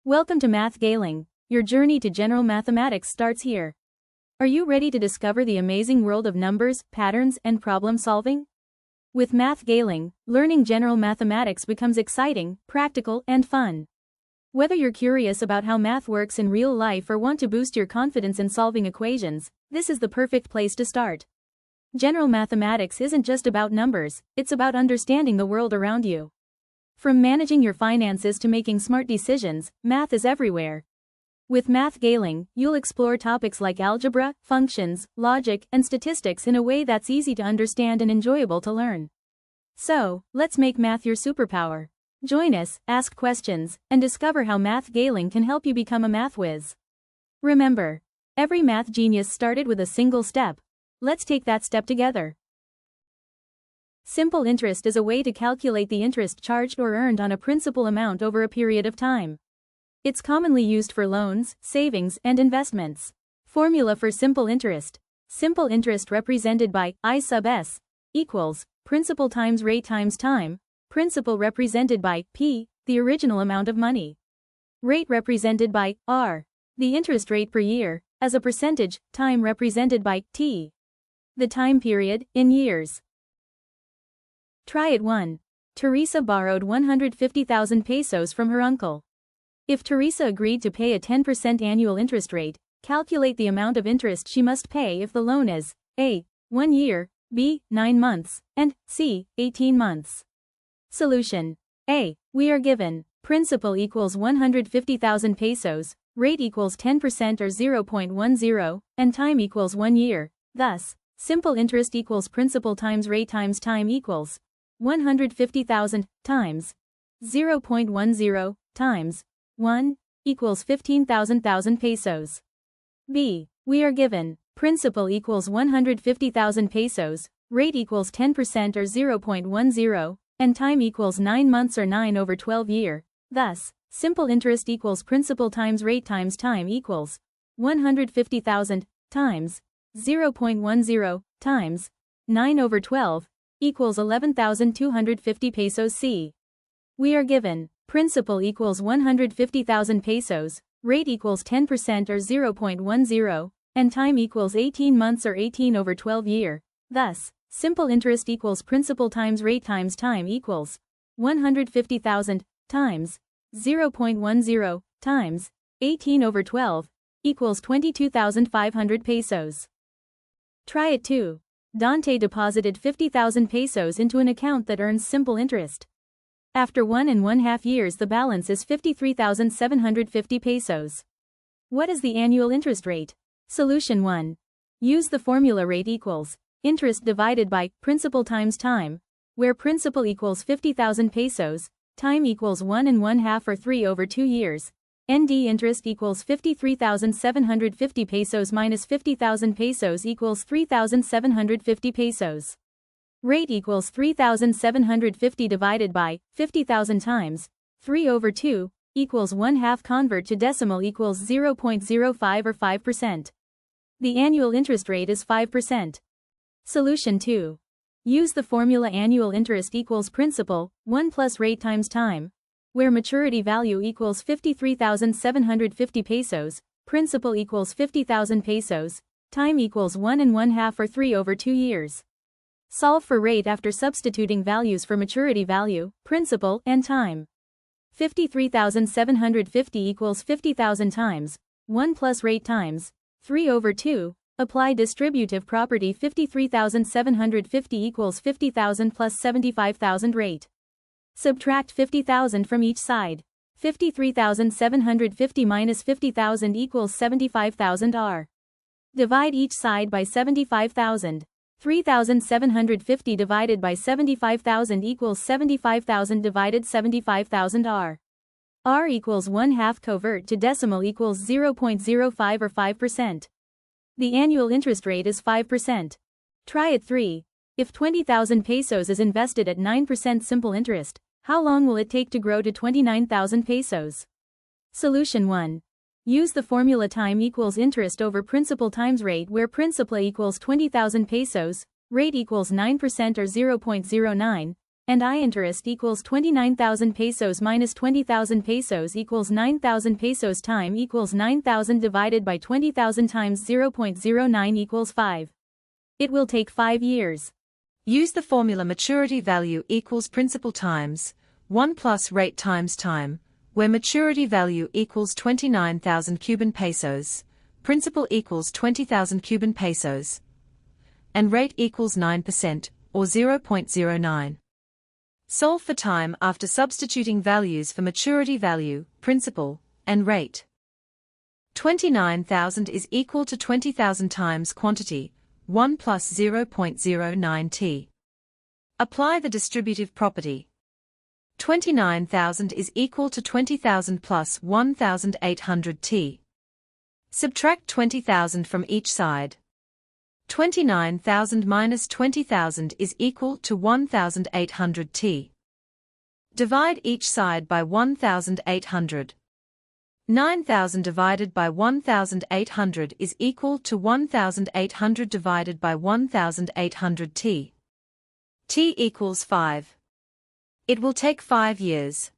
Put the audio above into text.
Welcome to Math Gailing. Your journey to general mathematics starts here. Are you ready to discover the amazing world of numbers, patterns, and problem solving? With Math Gailing, learning general mathematics becomes exciting, practical, and fun. Whether you're curious about how math works in real life or want to boost your confidence in solving equations, this is the perfect place to start. General mathematics isn't just about numbers, it's about understanding the world around you. From managing your finances to making smart decisions, math is everywhere. With Math Gailing, you'll explore topics like algebra, functions, logic, and statistics in a way that's easy to understand and enjoyable to learn. So, let's make math your superpower. Join us, ask questions, and discover how Math Gailing can help you become a math whiz. Remember, every math genius started with a single step. Let's take that step together. Simple interest is a way to calculate the interest charged or earned on a principal amount over a period of time. It's commonly used for loans, savings, and investments. Formula for simple interest. Simple interest represented by I sub s equals principal times rate times time, principal represented by P, the original amount of money. Rate represented by R, the interest rate per year, as a percentage, time represented by T. The time period, in years. Try it 1. Teresa borrowed 150,000 pesos from her uncle. If Teresa agreed to pay a 10% annual interest rate, calculate the amount of interest she must pay if the loan is A. 1 year, B. 9 months, and C. 18 months. Solution. A. We are given principal equals 150,000 pesos, rate equals 10% or 0.10, and time equals 1 year. Thus, simple interest equals principal times rate times time equals 150,000 times 0.10 times 1 equals 15,000 pesos. B. We are given principal equals 150,000 pesos, rate equals 10% or 0.10, and time equals 9 months or 9 over 12 year. Thus, simple interest equals principal times rate times time equals 150,000 times 0.10 times 9 over 12 equals 11,250 pesos. C. We are given principal equals 150,000 pesos, rate equals 10% or 0.10, and time equals 18 months or 18 over 12 year. Thus, simple interest equals principal times rate times time equals 150,000 times 0.10 times 18 over 12 equals 22,500 pesos. Try it 2. Dante deposited 50,000 pesos into an account that earns simple interest. After 1.5 years, the balance is 53,750 pesos. What is the annual interest rate? Solution 1. Use the formula rate equals interest divided by principal times time, where principal equals 50,000 pesos, time equals 1.5 or 3 over 2 years. ND interest equals 53,750 pesos minus 50,000 pesos equals 3,750 pesos. Rate equals 3,750 divided by 50,000 times 3 over 2 equals 1/2. Convert to decimal equals 0.05 or 5%. The annual interest rate is 5%. Solution 2. Use the formula annual interest equals principal 1 plus rate times time, where maturity value equals 53,750 pesos, principal equals 50,000 pesos, time equals 1.5 or 3 over 2 years. Solve for rate after substituting values for maturity value, principal, and time. 53,750 equals 50,000 times 1 plus rate times 3 over 2. Apply distributive property. 53,750 equals 50,000 plus 75,000 rate. Subtract 50,000 from each side. 53,750 minus 50,000 equals 75,000 R. Divide each side by 75,000. 3,750 divided by 75,000 equals 75,000 divided 75,000 R. R equals 1/2. Convert to decimal equals 0.05 or 5%. The annual interest rate is 5%. Try it 3. If 20,000 pesos is invested at 9% simple interest, how long will it take to grow to 29,000 pesos? Solution 1. Use the formula time equals interest over principal times rate, where principal equals 20,000 pesos, rate equals 9% or 0.09, And I interest equals 29,000 pesos minus 20,000 pesos equals 9,000 pesos. Time equals 9,000 divided by 20,000 times 0.09 equals 5. It will take 5 years. Use the formula maturity value equals principal times 1 plus rate times time, where maturity value equals 29,000 Cuban pesos, principal equals 20,000 Cuban pesos, and rate equals 9% or 0.09. Solve for time after substituting values for maturity value, principal, and rate. 29,000 is equal to 20,000 times quantity, 1 plus 0.09 t. Apply the distributive property. 29,000 is equal to 20,000 plus 1,800 t. Subtract 20,000 from each side. 29,000 minus 20,000 is equal to 1,800 t. Divide each side by 1,800. 9,000 divided by 1,800 is equal to 1,800 divided by 1,800 t. T equals 5. It will take 5 years.